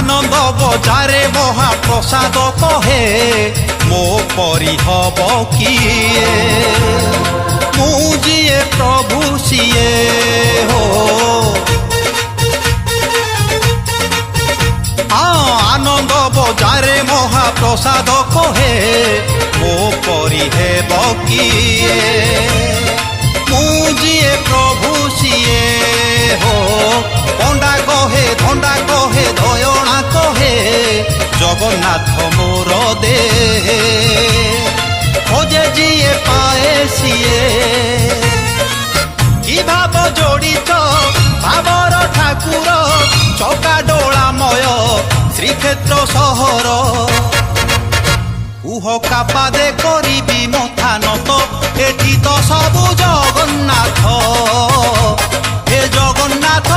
आनंद बजारे महाप्रसाद कहे मो परी हब किए मुझे प्रभु सिए हो आनंद बजारे महाप्रसाद कहे मो परी हेब किए मुझे प्रभु सिए हो पंडा कहे धंडा कहे दयणा कहे जगन्नाथ मोर दे खोजे जिए पाए सिए कि भाव जोड़ित भावर ठाकुर चौका डोलामय श्रीक्षेत्र सहर उह कापादे करी मथा নত एठी तो सबु जगन्नाथ हे जगन्नाथ